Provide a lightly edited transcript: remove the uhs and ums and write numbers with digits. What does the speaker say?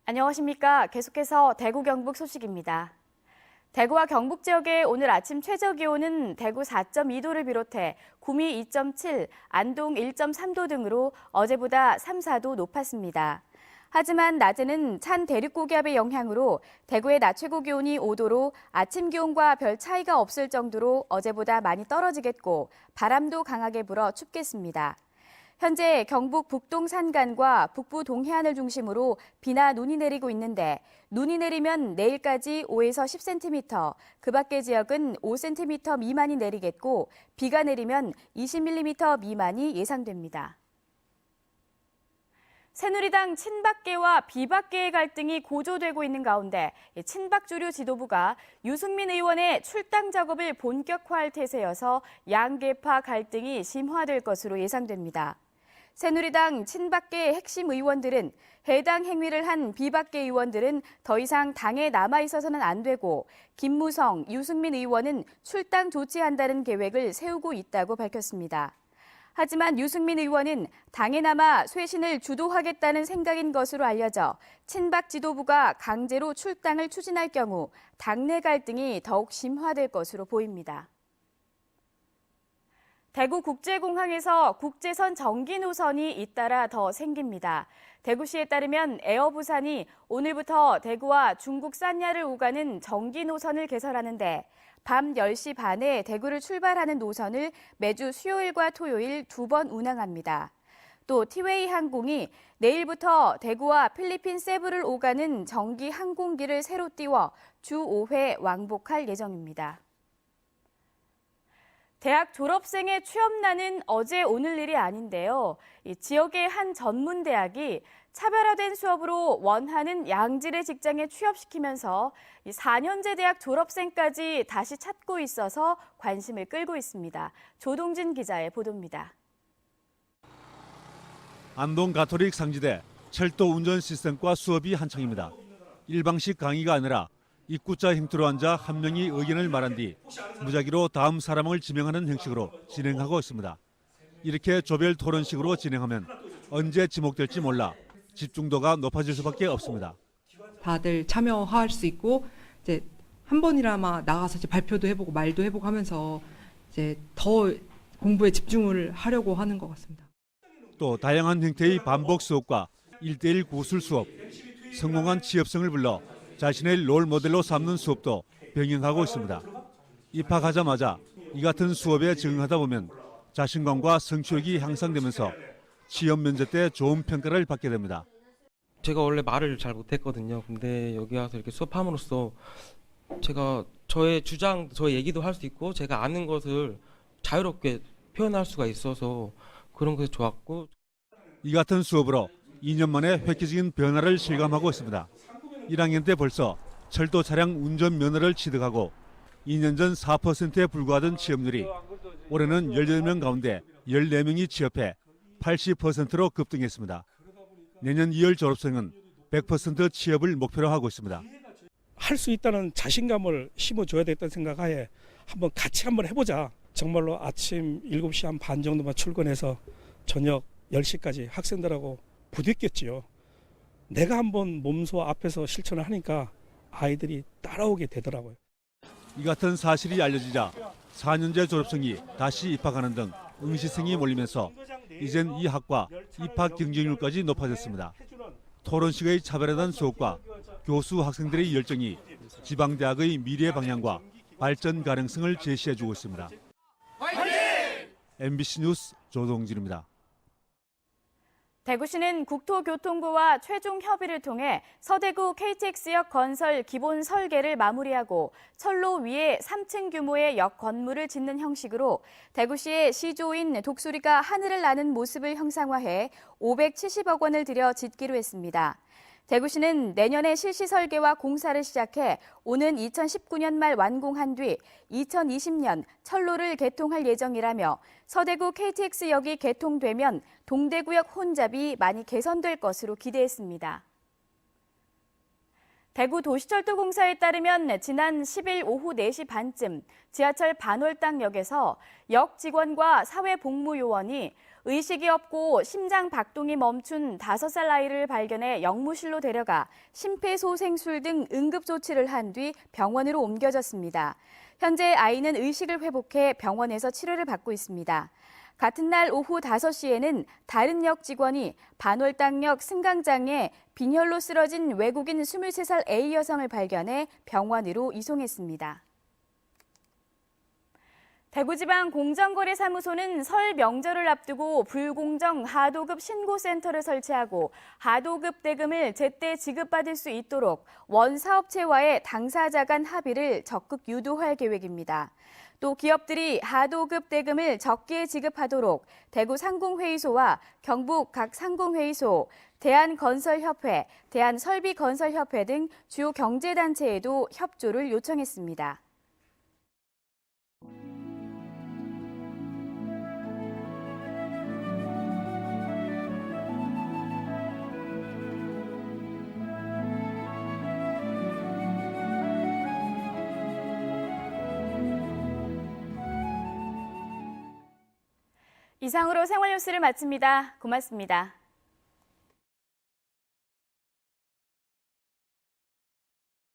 안녕하십니까. 계속해서 대구 경북 소식입니다. 대구와 경북 지역의 오늘 아침 최저 기온은 대구 4.2도를 비롯해 구미 2.7, 안동 1.3도 등으로 어제보다 3, 4도 높았습니다. 하지만 낮에는 찬 대륙고기압의 영향으로 대구의 낮 최고 기온이 5도로 아침 기온과 별 차이가 없을 정도로 어제보다 많이 떨어지겠고 바람도 강하게 불어 춥겠습니다. 현재 경북 북동 산간과 북부 동해안을 중심으로 비나 눈이 내리고 있는데 눈이 내리면 내일까지 5에서 10cm, 그 밖의 지역은 5cm 미만이 내리겠고 비가 내리면 20mm 미만이 예상됩니다. 새누리당 친박계와 비박계의 갈등이 고조되고 있는 가운데 친박 주류 지도부가 유승민 의원의 출당 작업을 본격화할 태세여서 양계파 갈등이 심화될 것으로 예상됩니다. 새누리당 친박계 핵심 의원들은 해당 행위를 한 비박계 의원들은 더 이상 당에 남아있어서는 안 되고 김무성, 유승민 의원은 출당 조치한다는 계획을 세우고 있다고 밝혔습니다. 하지만 유승민 의원은 당에 남아 쇄신을 주도하겠다는 생각인 것으로 알려져 친박 지도부가 강제로 출당을 추진할 경우 당내 갈등이 더욱 심화될 것으로 보입니다. 대구국제공항에서 국제선 전기 노선이 잇따라 더 생깁니다. 대구시에 따르면 에어부산이 오늘부터 대구와 중국 산야를 오가는 전기 노선을 개설하는데 밤 10시 반에 대구를 출발하는 노선을 매주 수요일과 토요일 2번 운항합니다. 또 티웨이 항공이 내일부터 대구와 필리핀 세부를 오가는 전기 항공기를 새로 띄워 주 5회 왕복할 예정입니다. 대학 졸업생의 취업난은 어제 오늘 일이 아닌데요. 지역의 한 전문대학이 차별화된 수업으로 원하는 양질의 직장에 취업시키면서 4년제 대학 졸업생까지 다시 찾고 있어서 관심을 끌고 있습니다. 조동진 기자의 보도입니다. 안동 가톨릭 상지대 철도 운전 시스템과 수업이 한창입니다. 일방식 강의가 아니라 입구자 행투로 앉아 한 명이 의견을 말한 뒤 무작위로 다음 사람을 지명하는 형식으로 진행하고 있습니다. 이렇게 조별 토론식으로 진행하면 언제 지목될지 몰라 집중도가 높아질 수밖에 없습니다. 다들 참여할 수 있고 이제 한 번이라마 나가서 이제 발표도 해보고 말도 해보고 하면서 이제 더 공부에 집중을 하려고 하는 것 같습니다. 또 다양한 형태의 반복 수업과 1:1 구술 수업, 성공한 취업생을 불러 자신의 롤 모델로 삼는 수업도 병행하고 있습니다. 입학하자마자 이 같은 수업에 적응하다 보면 자신감과 성취욕이 향상되면서 취업 면접 때 좋은 평가를 받게 됩니다. 제가 원래 말을 잘 못했거든요. 근데 여기 와서 이렇게 수업함으로써 제가 저의 주장, 저의 얘기도 할 수 있고 제가 아는 것을 자유롭게 표현할 수가 있어서 그런 것이 좋았고. 이 같은 수업으로 2년 만에 획기적인 변화를 실감하고 있습니다. 1학년 때 벌써 철도 차량 운전 면허를 취득하고 2년 전 4%에 불과하던 취업률이 올해는 18명 가운데 14명이 취업해 80%로 급등했습니다. 내년 2월 졸업생은 100% 취업을 목표로 하고 있습니다. 할 수 있다는 자신감을 심어줘야 되겠다는 생각하에 같이 한번 해보자. 정말로 아침 7시 한 반 정도만 출근해서 저녁 10시까지 학생들하고 부딪혔지요. 내가 한번 몸소 앞에서 실천을 하니까 아이들이 따라오게 되더라고요. 이 같은 사실이 알려지자 4년제 졸업생이 다시 입학하는 등 응시생이 몰리면서 이젠 이 학과 입학 경쟁률까지 높아졌습니다. 토론식의 차별화된 수업과 교수 학생들의 열정이 지방대학의 미래 방향과 발전 가능성을 제시해주고 있습니다. MBC 뉴스 조동진입니다. 대구시는 국토교통부와 최종 협의를 통해 서대구 KTX역 건설 기본 설계를 마무리하고 철로 위에 3층 규모의 역 건물을 짓는 형식으로 대구시의 시조인 독수리가 하늘을 나는 모습을 형상화해 570억 원을 들여 짓기로 했습니다. 대구시는 내년에 실시 설계와 공사를 시작해 오는 2019년 말 완공한 뒤 2020년 철로를 개통할 예정이라며 서대구 KTX역이 개통되면 동대구역 혼잡이 많이 개선될 것으로 기대했습니다. 대구 도시철도공사에 따르면 지난 10일 오후 4시 반쯤 지하철 반월당역에서 역 직원과 사회복무요원이 의식이 없고 심장 박동이 멈춘 5살 아이를 발견해 영무실로 데려가 심폐소생술 등 응급조치를 한 뒤 병원으로 옮겨졌습니다. 현재 아이는 의식을 회복해 병원에서 치료를 받고 있습니다. 같은 날 오후 5시에는 다른 역 직원이 반월당역 승강장에 빈혈로 쓰러진 외국인 23살 A 여성을 발견해 병원으로 이송했습니다. 대구지방공정거래사무소는 설 명절을 앞두고 불공정 하도급 신고센터를 설치하고 하도급 대금을 제때 지급받을 수 있도록 원사업체와의 당사자 간 합의를 적극 유도할 계획입니다. 또 기업들이 하도급 대금을 적게 지급하도록 대구 상공회의소와 경북 각 상공회의소, 대한건설협회, 대한설비건설협회 등 주요 경제단체에도 협조를 요청했습니다. 이상으로 생활뉴스를 마칩니다. 고맙습니다.